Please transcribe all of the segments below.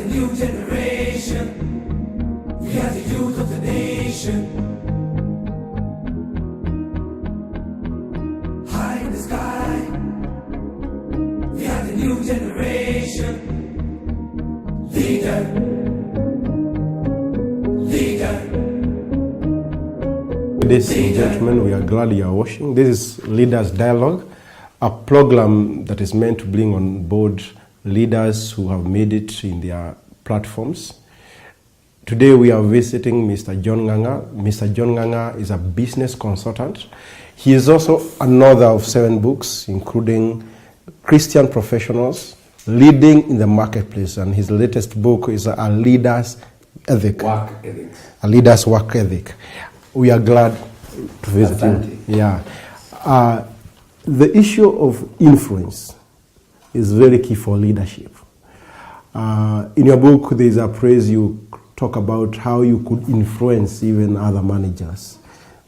new generation. We are the youth of the nation. High in the sky. We are the new generation. Leader. Ladies and gentlemen, we are glad you are watching. This is Leaders Dialogue, a program that is meant to bring on board leaders who have made it in their platforms. Today we are visiting Mr. John Ng'ang'a. Mr. John Ng'ang'a is a business consultant. He is also an author of 7 books, including Christian Professionals, Leading in the Marketplace, and his latest book is A Leader's Ethic. Work ethics. A Leader's Work Ethic. We are glad to visit you. Yeah. The issue of influence is very key for leadership. In your book, there is a phrase you talk about how you could influence even other managers.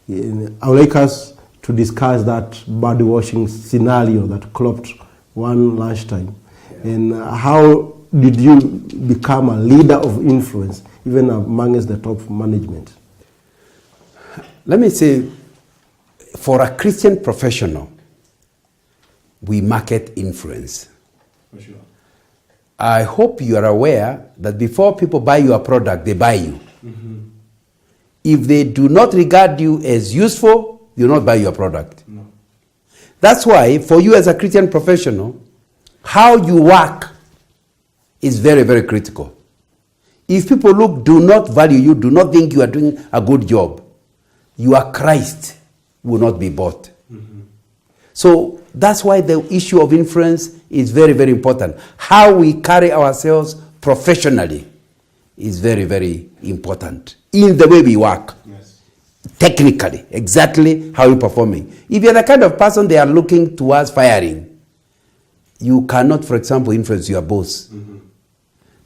I would like us to discuss that body washing scenario that cropped one lunchtime. Yeah. And how did you become a leader of influence, even amongst the top management? Let me say, for a Christian professional, we market influence. For sure. I hope you are aware that before people buy your product, they buy you. Mm-hmm. If they do not regard you as useful, you will not buy your product. No. That's why, for you as a Christian professional, how you work is very, very critical. If people do not value you, do not think you are doing a good job, your Christ will not be bought. Mm-hmm. So that's why the issue of influence is very, very important. How we carry ourselves professionally is very, very important in the way we work. Yes. Technically, exactly how you're performing. If you're the kind of person they are looking towards firing, you cannot, for example, influence your boss. Mm-hmm.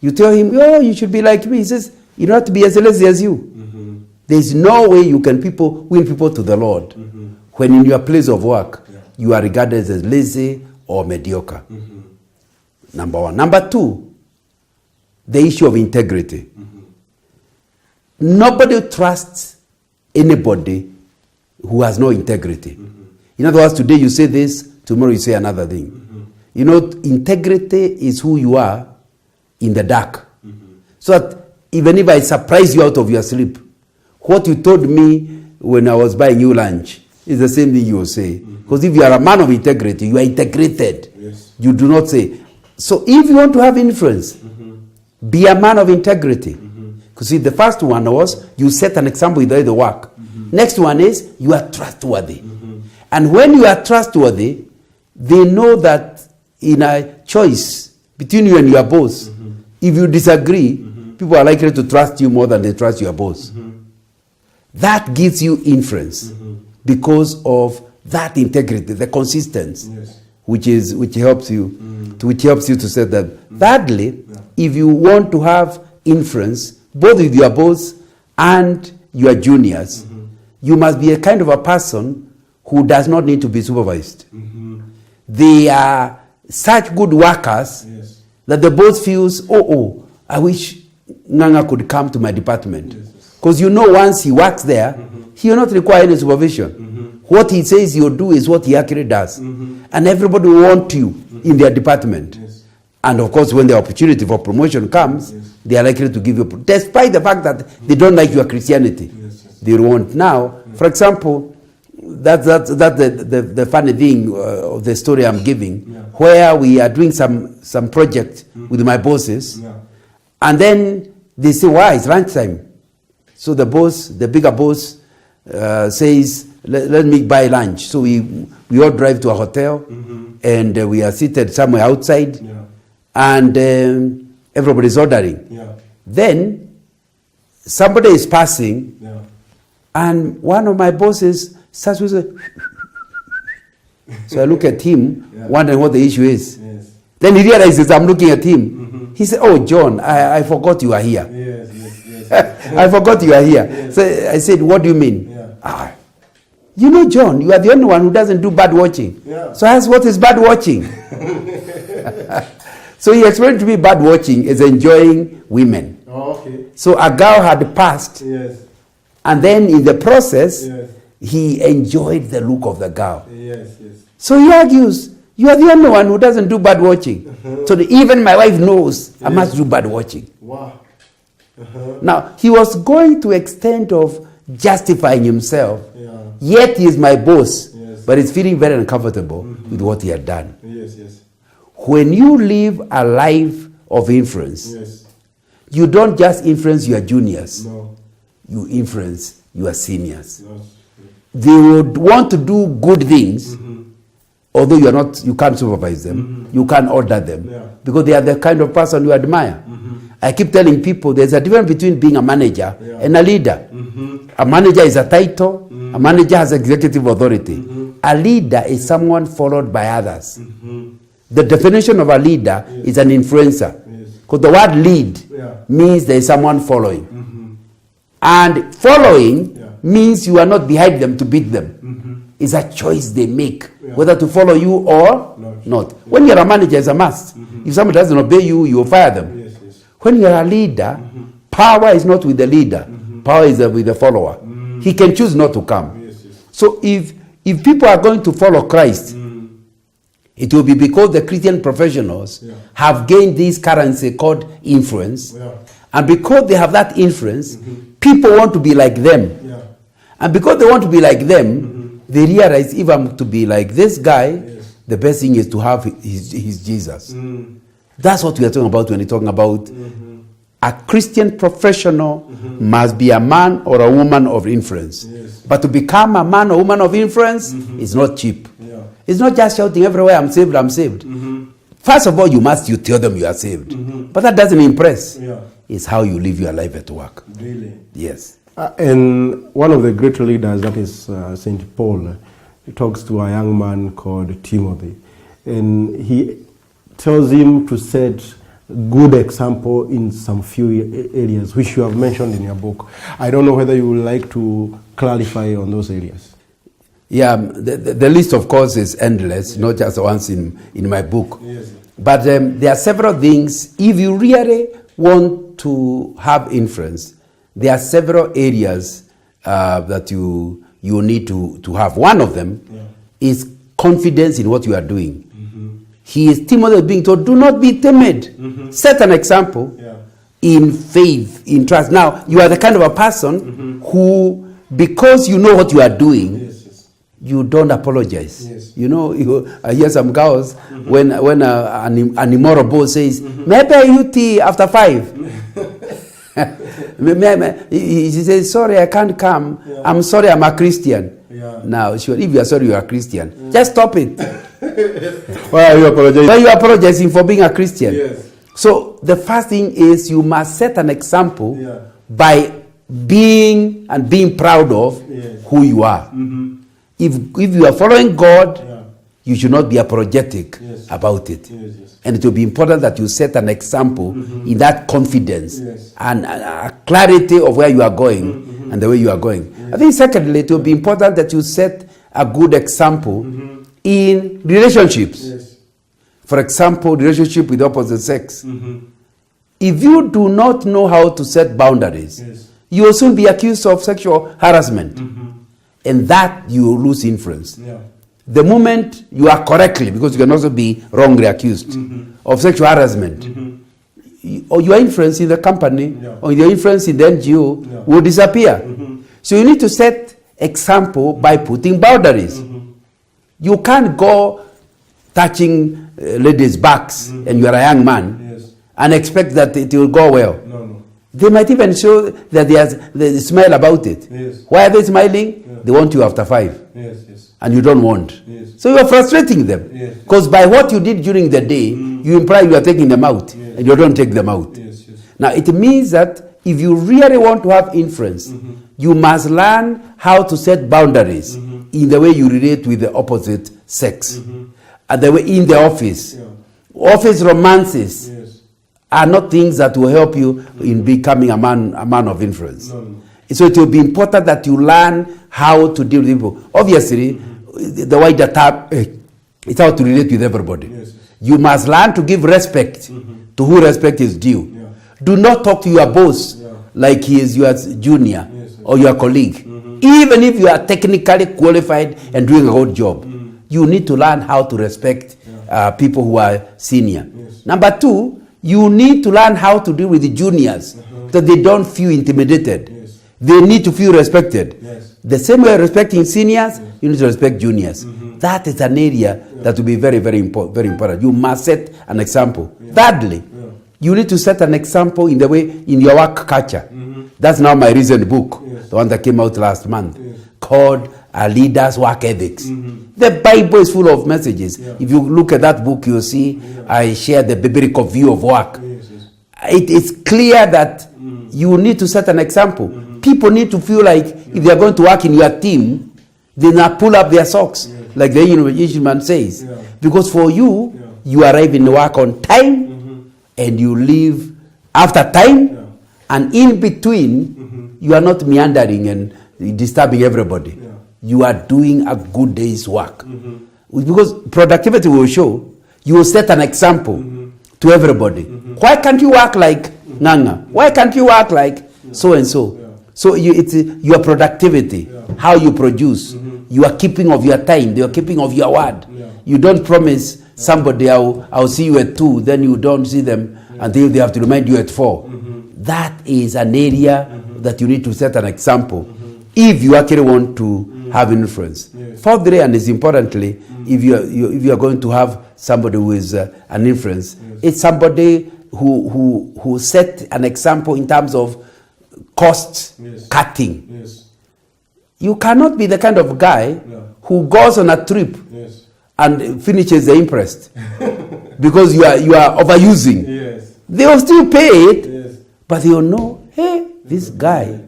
You tell him, oh, you should be like me. He says, you don't have to be as lazy as you. Mm-hmm. There's no way you can win people to the Lord Mm-hmm. when in your place of work, Yeah. you are regarded as lazy or mediocre. Mm-hmm. Number one. Number two, the issue of integrity. Mm-hmm. Nobody trusts anybody who has no integrity. Mm-hmm. In other words, today you say this, tomorrow you say another thing. Mm-hmm. You know, integrity is who you are in the dark. Mm-hmm. So that even if I surprise you out of your sleep, what you told me when I was buying you lunch is the same thing you will say. Because if you are a man of integrity, you are integrated. Yes. You do not say. So if you want to have influence, be a man of integrity. Because see, the first one was you set an example in the way they work. Next one is you are trustworthy. And when you are trustworthy, they know that in a choice between you and your boss, if you disagree, people are likely to trust you more than they trust your boss. That gives you influence because of that integrity, the consistency, Yes. which helps you, to say that. Thirdly, if you want to have influence both with your boss and your juniors, you must be a kind of a person who does not need to be supervised. They are such good workers Yes. that the boss feels, I wish Ng'ang'a could come to my department. Because you know once he works there, he will not require any supervision. What he says he'll do is what he actually does. And everybody will want you in their department. Yes. And of course, when the opportunity for promotion comes, they are likely to give you, despite the fact that they don't like your Christianity. Yes. They want now, for example, that's the funny thing of the story I'm giving, where we are doing some project with my bosses, and then they say, why, it's lunchtime. So the bigger boss says, let me buy lunch. So we all drive to a hotel, and we are seated somewhere outside, and everybody's ordering. Then somebody is passing, and one of my bosses starts with a so I look at him, wondering what the issue is. Yes. Then he realizes I'm looking at him. He said, oh, John, I forgot you are here. Yes. I forgot you are here. Yes. So I said, what do you mean? You know, John, you are the only one who doesn't do bad watching. Yeah. So I asked, what is bad watching? So he explained to me bad watching is enjoying women. Oh, okay. So a girl had passed, Yes. and then in the process, Yes. he enjoyed the look of the girl. Yes. Yes. So he argues, you are the only one who doesn't do bad watching. So even my wife knows I must do bad watching. Wow. Now, he was going to extent of justifying himself, Yeah. yet he is my boss, Yes. but he's feeling very uncomfortable with what he had done. Yes. Yes. When you live a life of influence, Yes. you don't just influence your juniors, No. you influence your seniors. No. They would want to do good things, although you can't supervise them, you can't order them, Yeah. because they are the kind of person you admire. I keep telling people there's a difference between being a manager Yeah. and a leader. A manager is a title, a manager has executive authority. A leader is someone followed by others. The definition of a leader is an influencer. Because the word lead Yeah. means there is someone following. And following Yeah. means you are not behind them to beat them. It's a choice they make, whether to follow you or not. When you're a manager, it's a must. If somebody doesn't obey you, you will fire them. Yes. Yes. When you're a leader, power is not with the leader. Power is with the follower. He can choose not to come. Yes. Yes. So if people are going to follow Christ, it will be because the Christian professionals Yeah. have gained this currency called influence. Yeah. And because they have that influence, people want to be like them. Yeah. And because they want to be like them, they realize if I'm to be like this guy, Yes. the best thing is to have his Jesus. That's what we are talking about when we're talking about a Christian professional must be a man or a woman of influence. Yes. But to become a man or woman of influence is not cheap. Yeah. It's not just shouting everywhere, I'm saved, I'm saved. First of all, you tell them you are saved. But that doesn't impress. Yeah. It's how you live your life at work. Really. Yes. And one of the great leaders, that is St. Paul, he talks to a young man called Timothy. And he tells him to set good example in some few areas, which you have mentioned in your book. I don't know whether you would like to clarify on those areas. Yeah, the list, of course, is endless, not just once in my book. Yes. But there are several things. If you really want to have influence, there are several areas that you need to have. One of them is confidence in what you are doing. Timothy is being told, do not be timid. Set an example in faith, in trust. Now, you are the kind of a person who, because you know what you are doing, you don't apologize. Yes. You know, I hear some girls when an immoral boss says, may I pay you tea after 5? She says, sorry, I can't come. Yeah. I'm sorry, I'm a Christian. Yeah. Now, sure, if you are sorry you are a Christian, just stop it. Why are you apologizing? Why are you apologizing for being a Christian? Yes. So the first thing is you must set an example Yeah. by being proud of Yes. who you are. If you are following God, Yeah. you should not be apologetic Yes. about it. Yes. And it will be important that you set an example in that confidence Yes. and a clarity of where you are going and the way you are going. I think secondly, it will be important that you set a good example in relationships. Yes. For example, relationship with the opposite sex. If you do not know how to set boundaries, Yes. you will soon be accused of sexual harassment. And that you will lose influence. Yeah. The moment you are correctly, because you can also be wrongly accused of sexual harassment, or your influence in the company or your influence in the NGO will disappear. So you need to set example by putting boundaries. You can't go touching ladies' backs and you are a young man and expect that it will go well. No. They might even show that they smile about it. Yes. Why are they smiling? They want you after 5. Yes. And you don't want. Yes. So you are frustrating them. Yes. Because by what you did during the day, you imply you are taking them out. Yes. And you don't take them out. Yes. Now it means that if you really want to have influence, you must learn how to set boundaries in the way you relate with the opposite sex. And the way in the office. Office romances are not things that will help you in becoming a man of influence. So it will be important that you learn how to deal with people. Obviously, the wider tab is how to relate with everybody. You must learn to give respect to who respect is due. Yeah. Do not talk to your boss like he is your junior or your colleague. Even if you are technically qualified and doing a good job, you need to learn how to respect people who are senior. Yes. Number two, you need to learn how to deal with the juniors so they don't feel intimidated. Yes. They need to feel respected. Yes. The same way respecting seniors, you need to respect juniors. That is an area that will be very, very important. You must set an example. Thirdly, you need to set an example in the way, in your work culture. That's now my recent book, the one that came out last month, called A Leader's Work Ethics. The Bible is full of messages. If you look at that book, you'll see I share the biblical view of work. It is clear that you need to set an example. People need to feel like if they are going to work in your team, they not pull up their socks, like the Englishman says. Because for you, you arrive in work on time, and you leave after time, and in between, you are not meandering and disturbing everybody. You are doing a good day's work. Because productivity will show, you will set an example to everybody. Why can't you work like Nganga? Why can't you work like so-and-so? So it's your productivity, how you produce, your keeping of your time, your keeping of your word. You don't promise somebody, I'll see you at 2, then you don't see them until they have to remind you at 4. That is an area that you need to set an example if you actually want to have influence. Fourthly, and as importantly, if you are going to have somebody who is an influence, it's somebody who set an example in terms of cost cutting. You cannot be the kind of guy who goes on a trip and finishes the interest because you are overusing. They will still pay it, but they will know, hey, this guy,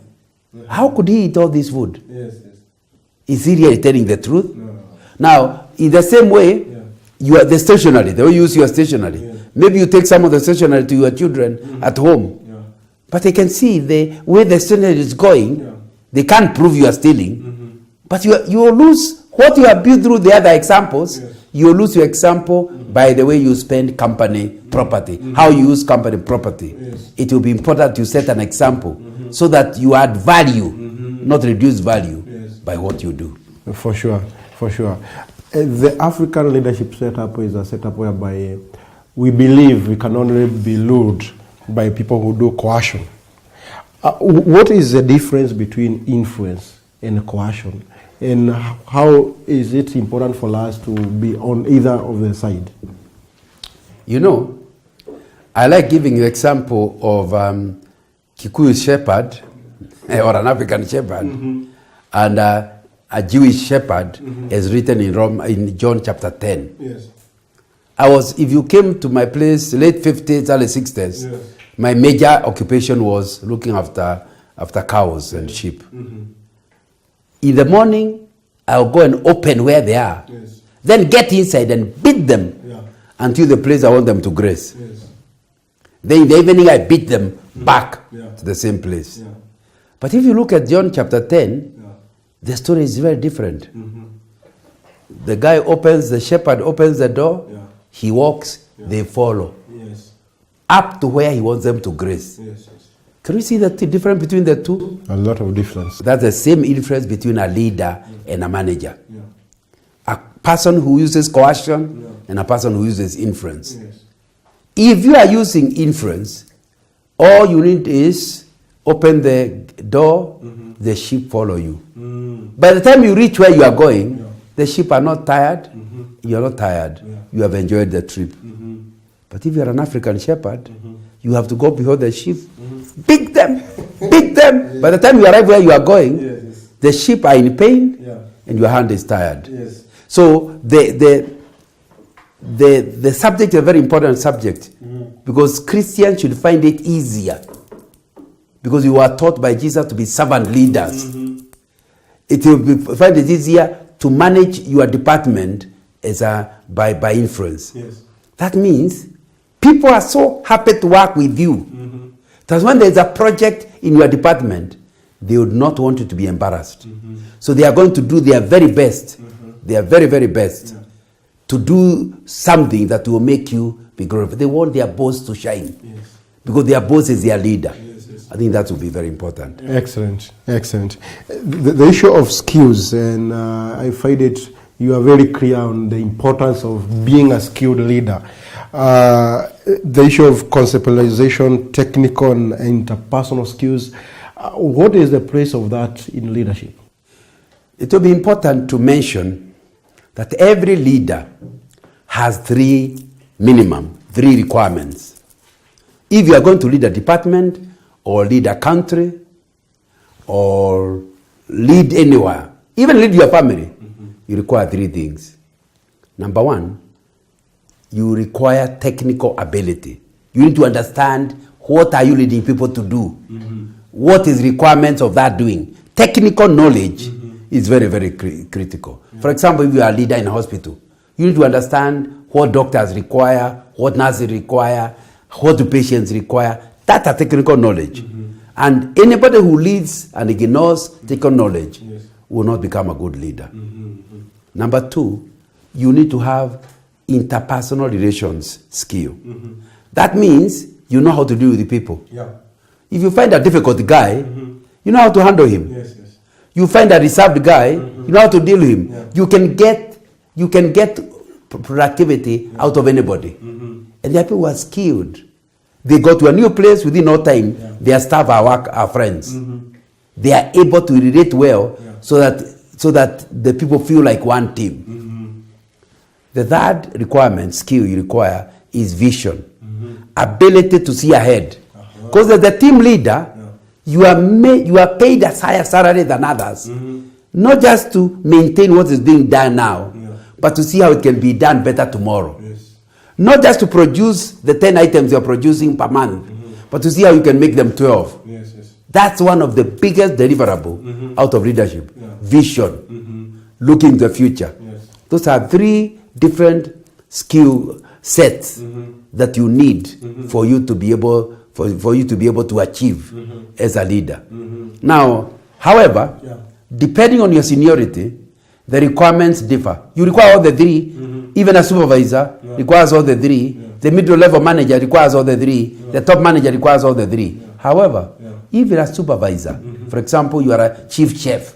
how could he eat all this food? Is he really telling the truth? Now, in the same way, you are the stationery. They will use your stationery. Maybe you take some of the stationery to your children at home. But they can see the way the stationery is going. They can't prove you are stealing. But you will lose what you have built through the other examples. You will lose your example by the way you spend company property, how you use company property. It will be important to set an example so that you add value, not reduce value by what you do. For sure, for sure. The African leadership setup is a setup whereby we believe we can only be lured by people who do coercion. What is the difference between influence and coercion? And how is it important for us to be on either of the side? You know, I like giving the example of Kikuyu shepherd or an African shepherd and a Jewish shepherd as written in John chapter 10. If you came to my place late 50s, early 60s, my major occupation was looking after cows and sheep. In the morning, I'll go and open where they are. Then get inside and beat them until the place I want them to graze. Then in the evening, I beat them back to the same place. But if you look at John chapter 10, the story is very different. The guy the shepherd opens the door, he walks, they follow. Up to where he wants them to graze. Can you see the difference between the two? A lot of difference. That's the same difference between a leader and a manager. A person who uses coercion and a person who uses influence. If you are using influence, all you need is open the door, the sheep follow you. By the time you reach where you are going, the sheep are not tired, you are not tired. You have enjoyed the trip. But if you are an African shepherd, you have to go behold the sheep, beat them. By the time you arrive where you are going, the sheep are in pain and your hand is tired. So the subject is a very important subject because Christians should find it easier because you are taught by Jesus to be servant leaders. Find it easier to manage your department by influence. That means people are so happy to work with you that when there is a project in your department, they would not want you to be embarrassed. So they are going to do their very best, their very, very best to do something that will make you be glorified. They want their boss to shine. Yes. Because their boss is their leader. Yes, yes. I think that will be very important. Excellent, excellent. The issue of skills, and I find it, you are very clear on the importance of being a skilled leader. The issue of conceptualization, technical and interpersonal skills, what is the place of that in leadership? It will be important to mention that every leader has three requirements. If you are going to lead a department or lead a country or lead anywhere, even lead your family, you require three things. Number one, you require technical ability. You need to understand what are you leading people to do. What is requirements of that doing. Technical knowledge is very, very critical. For example, if you are a leader in a hospital, you need to understand what doctors require, what nurses require, what the patients require. That's a technical knowledge. And anybody who leads and ignores technical knowledge will not become a good leader. Number two, you need to have interpersonal relations skill. That means you know how to deal with the people. Yeah. If you find a difficult guy, you know how to handle him. Yes, yes. You find a reserved guy, you know how to deal with him. Yeah. You can get productivity out of anybody. And there are people who are skilled. They go to a new place within no time. Their staff are friends. They are able to relate well so that the people feel like one team. The third requirement, skill you require, is vision. Ability to see ahead. Because as a team leader, you are paid a higher salary than others. Not just to maintain what is being done now, but to see how it can be done better tomorrow. Yes. Not just to produce the 10 items you're producing per month, but to see how you can make them 12. Yes, yes. That's one of the biggest deliverable out of leadership. Vision. Looking to the future. Yes. Those are three different skill sets that you need for you to be able to achieve as a leader. Now, however, depending on your seniority, the requirements differ. You require all the three. Even a supervisor requires all the three. The middle level manager requires all the three. The top manager requires all the three. However, if you're a supervisor, for example, you are a chief chef,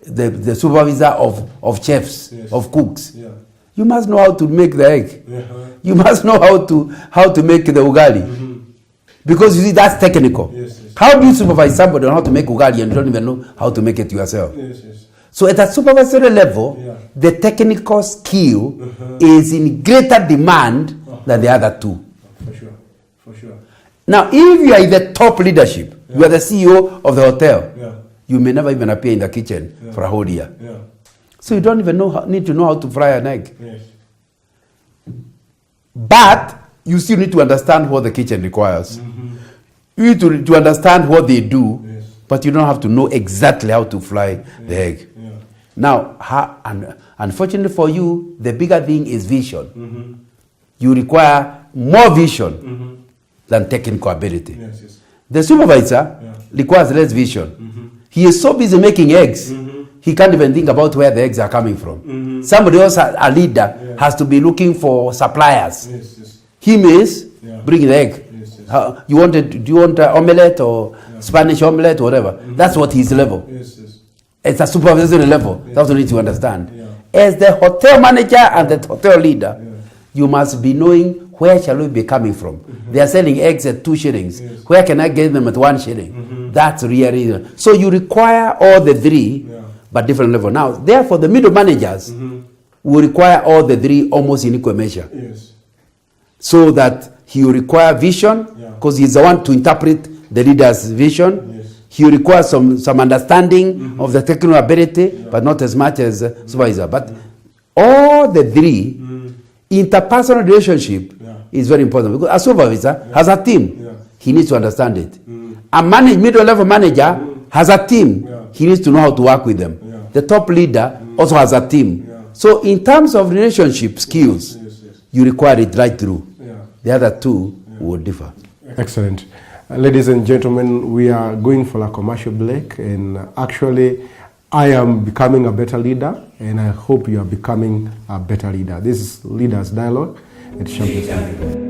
the supervisor of chefs, of cooks, you must know how to make the egg. You must know how to make the ugali. Because you see, that's technical. How do you supervise somebody on how to make ugali and you don't even know how to make it yourself? So at a supervisory level, the technical skill is in greater demand than the other two. For sure, for sure. Now, if you are in the top leadership, you are the CEO of the hotel, you may never even appear in the kitchen for a whole year. So you don't even need to know how to fry an egg. But you still need to understand what the kitchen requires. You need to understand what they do, but you don't have to know exactly how to fry the egg. Now, unfortunately for you, the bigger thing is vision. You require more vision than technical ability. The supervisor requires less vision. He is so busy making eggs, he can't even think about where the eggs are coming from. Somebody else, a leader, has to be looking for suppliers. Him is bring the egg. Do you want an omelette or Spanish omelette, whatever? That's what his level. It's a supervisory level. That's what you need to understand. As the hotel manager and the hotel leader, you must be knowing where shall we be coming from. They are selling eggs at 2 shillings. Where can I get them at 1 shilling? That's really. So you require all the three, but different level. Now, therefore, the middle managers will require all the three almost in equal measure. So that he will require vision, because he's the one to interpret the leader's vision. He will require some understanding of the technical ability, but not as much as supervisor. But all the three, interpersonal relationship is very important, because a supervisor has a team. He needs to understand it. A middle level manager has a team. He needs to know how to work with them. The top leader also has a team. So in terms of relationship skills, you require it right through. The other two will differ. Excellent. Ladies and gentlemen, we are going for a commercial break, and actually I am becoming a better leader, and I hope you are becoming a better leader. This is Leaders Dialogue at Champions League.